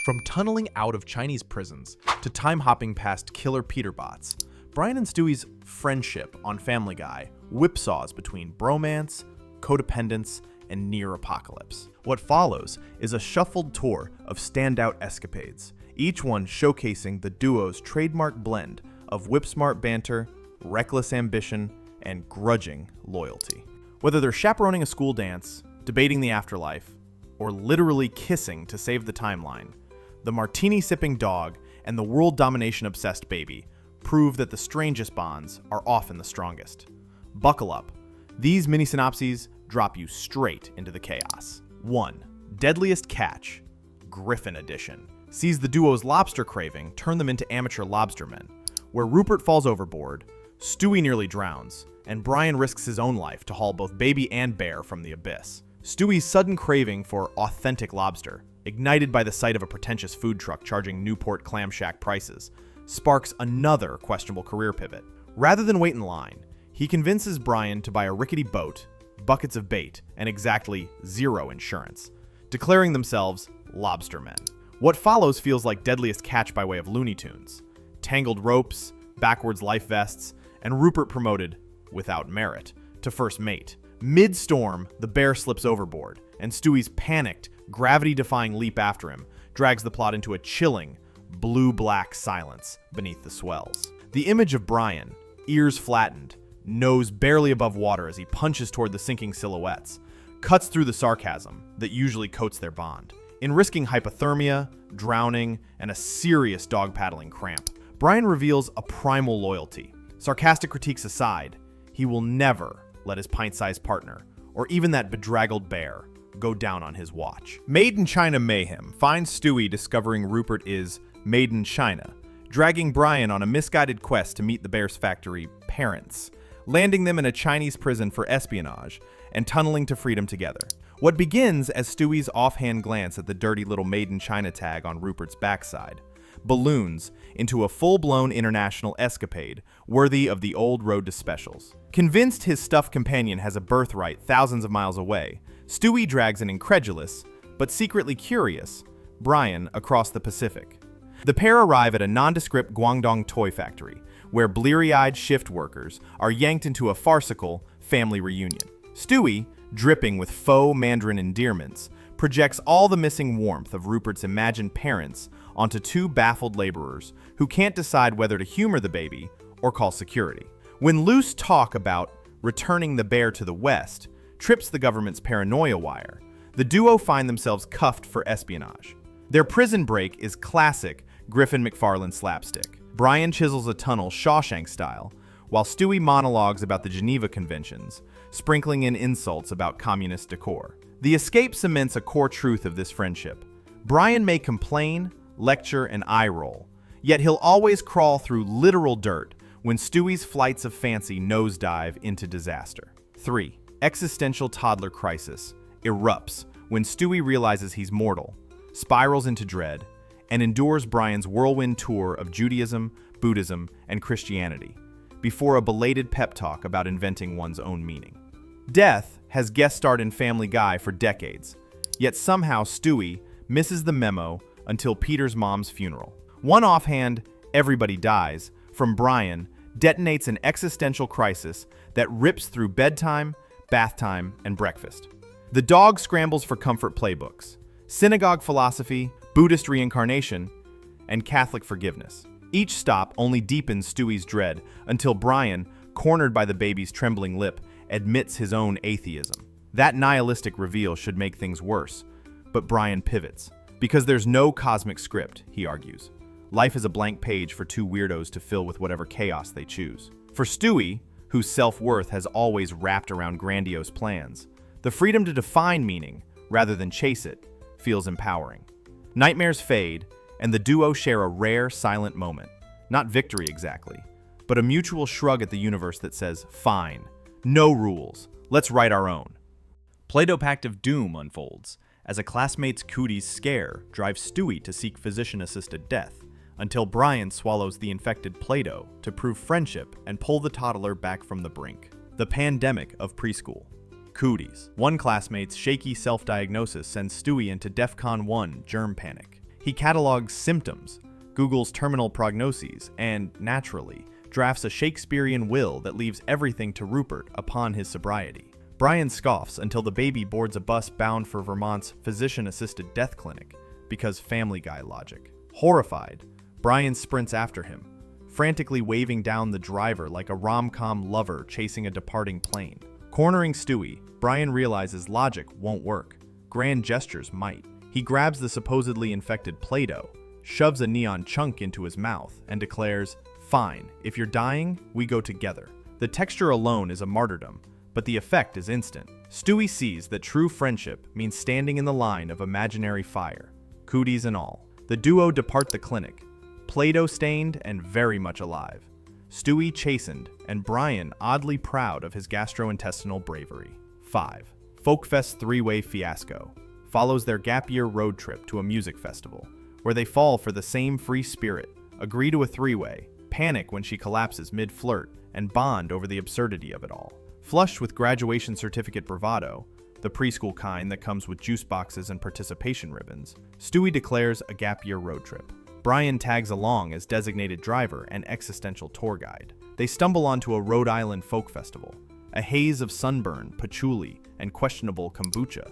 From tunneling out of Chinese prisons to time-hopping past killer Peterbots, Brian and Stewie's friendship on Family Guy whipsaws between bromance, codependence, and near-apocalypse. What follows is a shuffled tour of standout escapades, each one showcasing the duo's trademark blend of whip-smart banter, reckless ambition, and grudging loyalty. Whether they're chaperoning a school dance, debating the afterlife, or literally kissing to save the timeline, the martini-sipping dog and the world domination-obsessed baby prove that the strangest bonds are often the strongest. Buckle up. These mini-synopses drop you straight into the chaos. 1. Deadliest Catch, Griffin Edition, sees the duo's lobster craving turn them into amateur lobstermen, where Rupert falls overboard, Stewie nearly drowns, and Brian risks his own life to haul both baby and bear from the abyss. Stewie's sudden craving for authentic lobster, ignited by the sight of a pretentious food truck charging Newport clam shack prices, sparks another questionable career pivot. Rather than wait in line, he convinces Brian to buy a rickety boat, buckets of bait, and exactly zero insurance, declaring themselves lobstermen. What follows feels like Deadliest Catch by way of Looney Tunes. Tangled ropes, backwards life vests, and Rupert promoted, without merit, to first mate. Mid-storm, the bear slips overboard, and Stewie's panicked, gravity-defying leap after him drags the plot into a chilling, blue-black silence beneath the swells. The image of Brian, ears flattened, nose barely above water as he punches toward the sinking silhouettes, cuts through the sarcasm that usually coats their bond. In risking hypothermia, drowning, and a serious dog-paddling cramp, Brian reveals a primal loyalty. Sarcastic critiques aside, he will never let his pint-sized partner, or even that bedraggled bear, go down on his watch. Made in China mayhem finds Stewie discovering Rupert is made in China, dragging Brian on a misguided quest to meet the bear's factory parents, landing them in a Chinese prison for espionage, and tunneling to freedom together. What begins as Stewie's offhand glance at the dirty little Made in China tag on Rupert's backside balloons into a full-blown international escapade worthy of the old road to specials. Convinced his stuffed companion has a birthright thousands of miles away, Stewie drags an incredulous, but secretly curious, Brian across the Pacific. The pair arrive at a nondescript Guangdong toy factory, where bleary-eyed shift workers are yanked into a farcical family reunion. Stewie, dripping with faux Mandarin endearments, projects all the missing warmth of Rupert's imagined parents onto two baffled laborers who can't decide whether to humor the baby or call security. When loose talk about returning the bear to the West trips the government's paranoia wire, the duo find themselves cuffed for espionage. Their prison break is classic Griffin McFarlane slapstick. Brian chisels a tunnel Shawshank style, while Stewie monologues about the Geneva Conventions, sprinkling in insults about communist decor. The escape cements a core truth of this friendship. Brian may complain, lecture, and eye roll, yet he'll always crawl through literal dirt when Stewie's flights of fancy nosedive into disaster. 3. Existential toddler crisis erupts when Stewie realizes he's mortal, spirals into dread, and endures Brian's whirlwind tour of Judaism, Buddhism, and Christianity, before a belated pep talk about inventing one's own meaning. Death has guest starred in Family Guy for decades, yet somehow Stewie misses the memo until Peter's mom's funeral. One offhand, everybody dies, from Brian detonates an existential crisis that rips through bedtime, bath time, and breakfast. The dog scrambles for comfort playbooks, synagogue philosophy, Buddhist reincarnation, and Catholic forgiveness. Each stop only deepens Stewie's dread until Brian, cornered by the baby's trembling lip, admits his own atheism. That nihilistic reveal should make things worse, but Brian pivots. Because there's no cosmic script, he argues. Life is a blank page for two weirdos to fill with whatever chaos they choose. For Stewie, whose self-worth has always wrapped around grandiose plans, the freedom to define meaning, rather than chase it, feels empowering. Nightmares fade, and the duo share a rare, silent moment. Not victory exactly, but a mutual shrug at the universe that says, fine, no rules, let's write our own. Play-Doh Pact of Doom unfolds, as a classmate's cooties scare drives Stewie to seek physician-assisted death, until Brian swallows the infected Play-Doh to prove friendship and pull the toddler back from the brink. The pandemic of preschool. Cooties. One classmate's shaky self-diagnosis sends Stewie into DEFCON 1 germ panic. He catalogs symptoms, Googles terminal prognoses, and, naturally, drafts a Shakespearean will that leaves everything to Rupert upon his sobriety. Brian scoffs until the baby boards a bus bound for Vermont's physician-assisted death clinic, because Family Guy logic. Horrified, Brian sprints after him, frantically waving down the driver like a rom-com lover chasing a departing plane. Cornering Stewie, Brian realizes logic won't work. Grand gestures might. He grabs the supposedly infected Play-Doh, shoves a neon chunk into his mouth, and declares, "Fine, if you're dying, we go together." The texture alone is a martyrdom, but the effect is instant. Stewie sees that true friendship means standing in the line of imaginary fire, cooties and all. The duo depart the clinic, Play-Doh stained and very much alive. Stewie chastened, and Brian oddly proud of his gastrointestinal bravery. 5. Folkfest three-way fiasco follows their gap year road trip to a music festival, where they fall for the same free spirit, agree to a three-way, panic when she collapses mid-flirt, and bond over the absurdity of it all. Flushed with graduation certificate bravado, the preschool kind that comes with juice boxes and participation ribbons, Stewie declares a gap year road trip. Brian tags along as designated driver and existential tour guide. They stumble onto a Rhode Island folk festival, a haze of sunburn, patchouli, and questionable kombucha,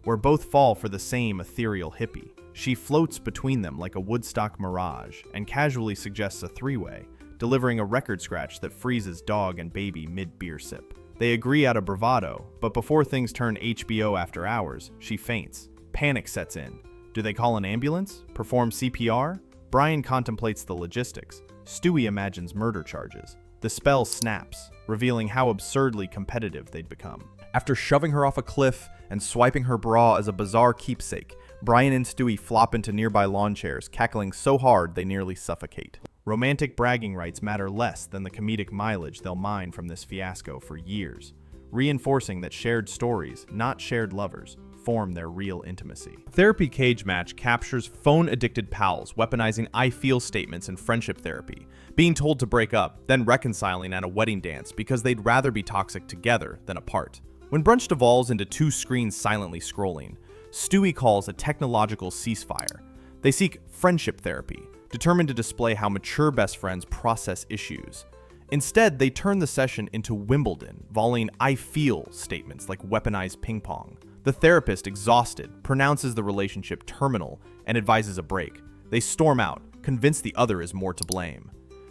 where both fall for the same ethereal hippie. She floats between them like a Woodstock mirage and casually suggests a three-way, delivering a record scratch that freezes dog and baby mid-beer sip. They agree out of bravado, but before things turn HBO after hours, she faints. Panic sets in. Do they call an ambulance? Perform CPR? Brian contemplates the logistics. Stewie imagines murder charges. The spell snaps, revealing how absurdly competitive they'd become. After shoving her off a cliff and swiping her bra as a bizarre keepsake, Brian and Stewie flop into nearby lawn chairs, cackling so hard they nearly suffocate. Romantic bragging rights matter less than the comedic mileage they'll mine from this fiasco for years, reinforcing that shared stories, not shared lovers, form their real intimacy. Therapy Cage Match captures phone-addicted pals weaponizing I feel statements in friendship therapy, being told to break up, then reconciling at a wedding dance because they'd rather be toxic together than apart. When brunch devolves into two screens silently scrolling, Stewie calls a technological ceasefire. They seek friendship therapy, determined to display how mature best friends process issues. Instead, they turn the session into Wimbledon, volleying I feel statements like weaponized ping pong. The therapist, exhausted, pronounces the relationship terminal and advises a break. They storm out, convinced the other is more to blame.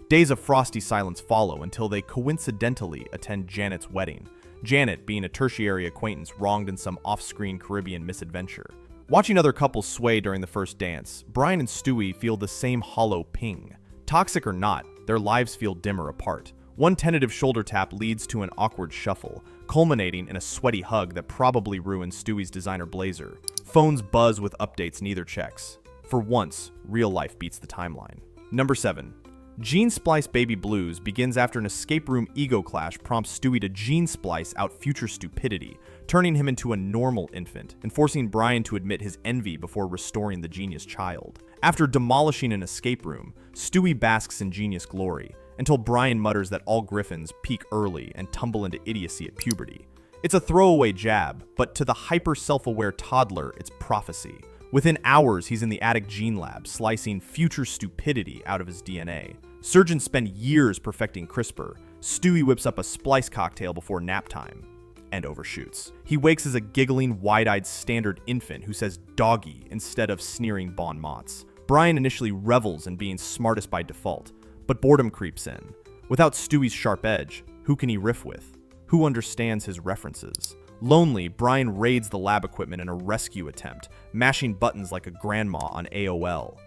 Days of frosty silence follow until they coincidentally attend Janet's wedding, Janet being a tertiary acquaintance wronged in some off-screen Caribbean misadventure. Watching other couples sway during the first dance, Brian and Stewie feel the same hollow ping. Toxic or not, their lives feel dimmer apart. One tentative shoulder tap leads to an awkward shuffle, culminating in a sweaty hug that probably ruins Stewie's designer blazer. Phones buzz with updates neither checks. For once, real life beats the timeline. Number 7. Gene Splice Baby Blues begins after an escape room ego clash prompts Stewie to gene splice out future stupidity, turning him into a normal infant, and forcing Brian to admit his envy before restoring the genius child. After demolishing an escape room, Stewie basks in genius glory, until Brian mutters that all Griffins peak early and tumble into idiocy at puberty. It's a throwaway jab, but to the hyper-self-aware toddler, it's prophecy. Within hours, he's in the attic gene lab, slicing future stupidity out of his DNA. Surgeons spend years perfecting CRISPR. Stewie whips up a splice cocktail before nap time, and overshoots. He wakes as a giggling, wide-eyed standard infant who says doggy instead of sneering bon mots. Brian initially revels in being smartest by default, but boredom creeps in. Without Stewie's sharp edge, who can he riff with? Who understands his references? Lonely, Brian raids the lab equipment in a rescue attempt, mashing buttons like a grandma on AOL.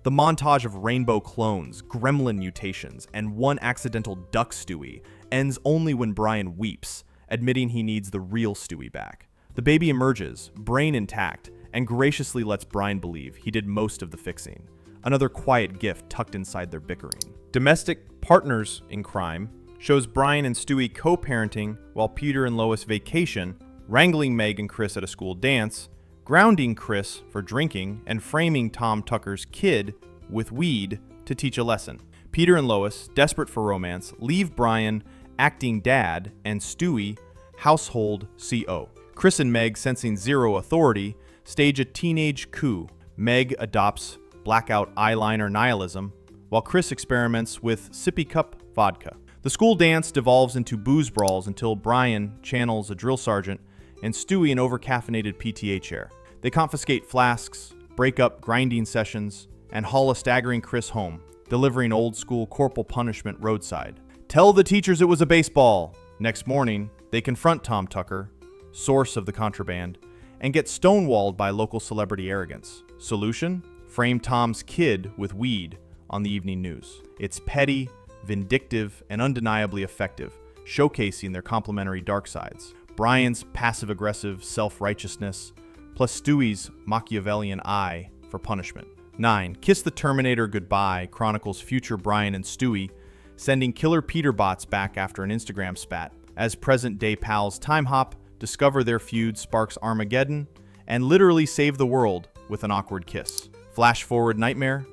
The montage of rainbow clones, gremlin mutations, and one accidental duck Stewie ends only when Brian weeps, admitting he needs the real Stewie back. The baby emerges, brain intact, and graciously lets Brian believe he did most of the fixing. Another quiet gift tucked inside their bickering. Domestic Partners in Crime shows Brian and Stewie co-parenting while Peter and Lois vacation, wrangling Meg and Chris at a school dance, grounding Chris for drinking, and framing Tom Tucker's kid with weed to teach a lesson. Peter and Lois, desperate for romance, leave Brian acting dad and Stewie household CO. Chris and Meg, sensing zero authority, stage a teenage coup. Meg adopts blackout eyeliner nihilism, while Chris experiments with sippy cup vodka. The school dance devolves into booze brawls until Brian channels a drill sergeant and Stewie an over-caffeinated PTA chair. They confiscate flasks, break up grinding sessions, and haul a staggering Chris home, delivering old-school corporal punishment roadside. Tell the teachers it was a baseball! Next morning, they confront Tom Tucker, source of the contraband, and get stonewalled by local celebrity arrogance. Solution? Frame Tom's kid with weed on the evening news. It's petty, vindictive, and undeniably effective, showcasing their complementary dark sides. Brian's passive-aggressive self-righteousness, plus Stewie's Machiavellian eye for punishment. 9. Kiss the Terminator Goodbye chronicles future Brian and Stewie sending killer Peterbots back after an Instagram spat, as present-day pals time hop, discover their feud sparks Armageddon, and literally save the world with an awkward kiss. Flash forward nightmare.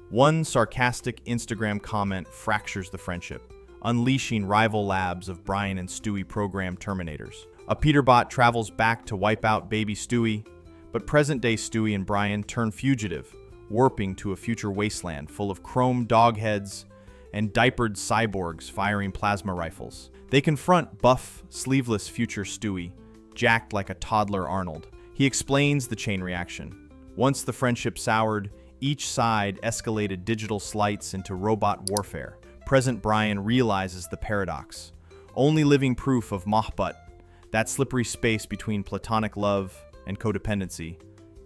One sarcastic Instagram comment fractures the friendship, unleashing rival labs of Brian and Stewie program Terminators. A Peterbot travels back to wipe out baby Stewie, but present-day Stewie and Brian turn fugitive, warping to a future wasteland full of chrome dog heads and diapered cyborgs firing plasma rifles. They confront buff, sleeveless future Stewie, jacked like a toddler Arnold. He explains the chain reaction. Once the friendship soured, each side escalated digital slights into robot warfare. Present Brian realizes the paradox. Only living proof of Mahbut, that slippery space between platonic love and codependency,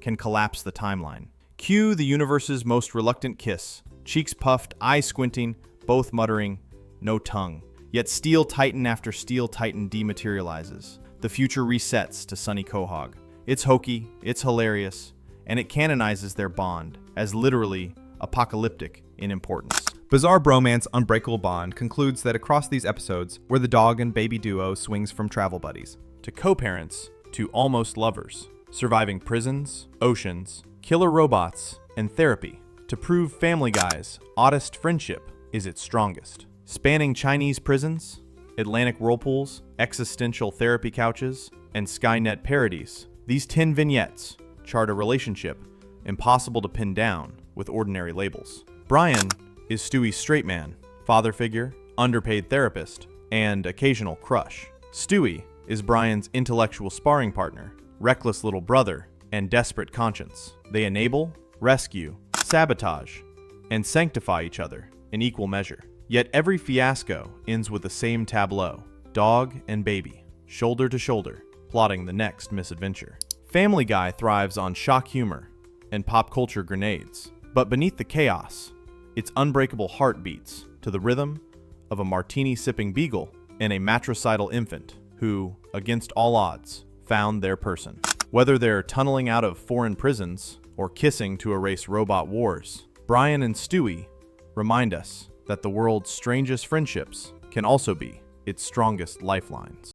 can collapse the timeline. Cue the universe's most reluctant kiss. Cheeks puffed, eyes squinting, both muttering, no tongue. Yet Steel Titan after Steel Titan dematerializes. The future resets to Sunny Quahog. It's hokey, it's hilarious, and it canonizes their bond as literally apocalyptic in importance. Bizarre Bromance Unbreakable Bond concludes that across these episodes, where the dog and baby duo swings from travel buddies to co-parents, to almost lovers, surviving prisons, oceans, killer robots, and therapy, to prove Family Guy's oddest friendship is its strongest. Spanning Chinese prisons, Atlantic whirlpools, existential therapy couches, and Skynet parodies, these 10 vignettes chart a relationship impossible to pin down with ordinary labels. Brian is Stewie's straight man, father figure, underpaid therapist, and occasional crush. Stewie is Brian's intellectual sparring partner, reckless little brother, and desperate conscience. They enable, rescue, sabotage, and sanctify each other in equal measure. Yet every fiasco ends with the same tableau: dog and baby, shoulder to shoulder, plotting the next misadventure. Family Guy thrives on shock humor and pop culture grenades, but beneath the chaos, its unbreakable heart beats to the rhythm of a martini-sipping beagle and a matricidal infant who, against all odds, found their person. Whether they're tunneling out of foreign prisons or kissing to erase robot wars, Brian and Stewie remind us that the world's strangest friendships can also be its strongest lifelines.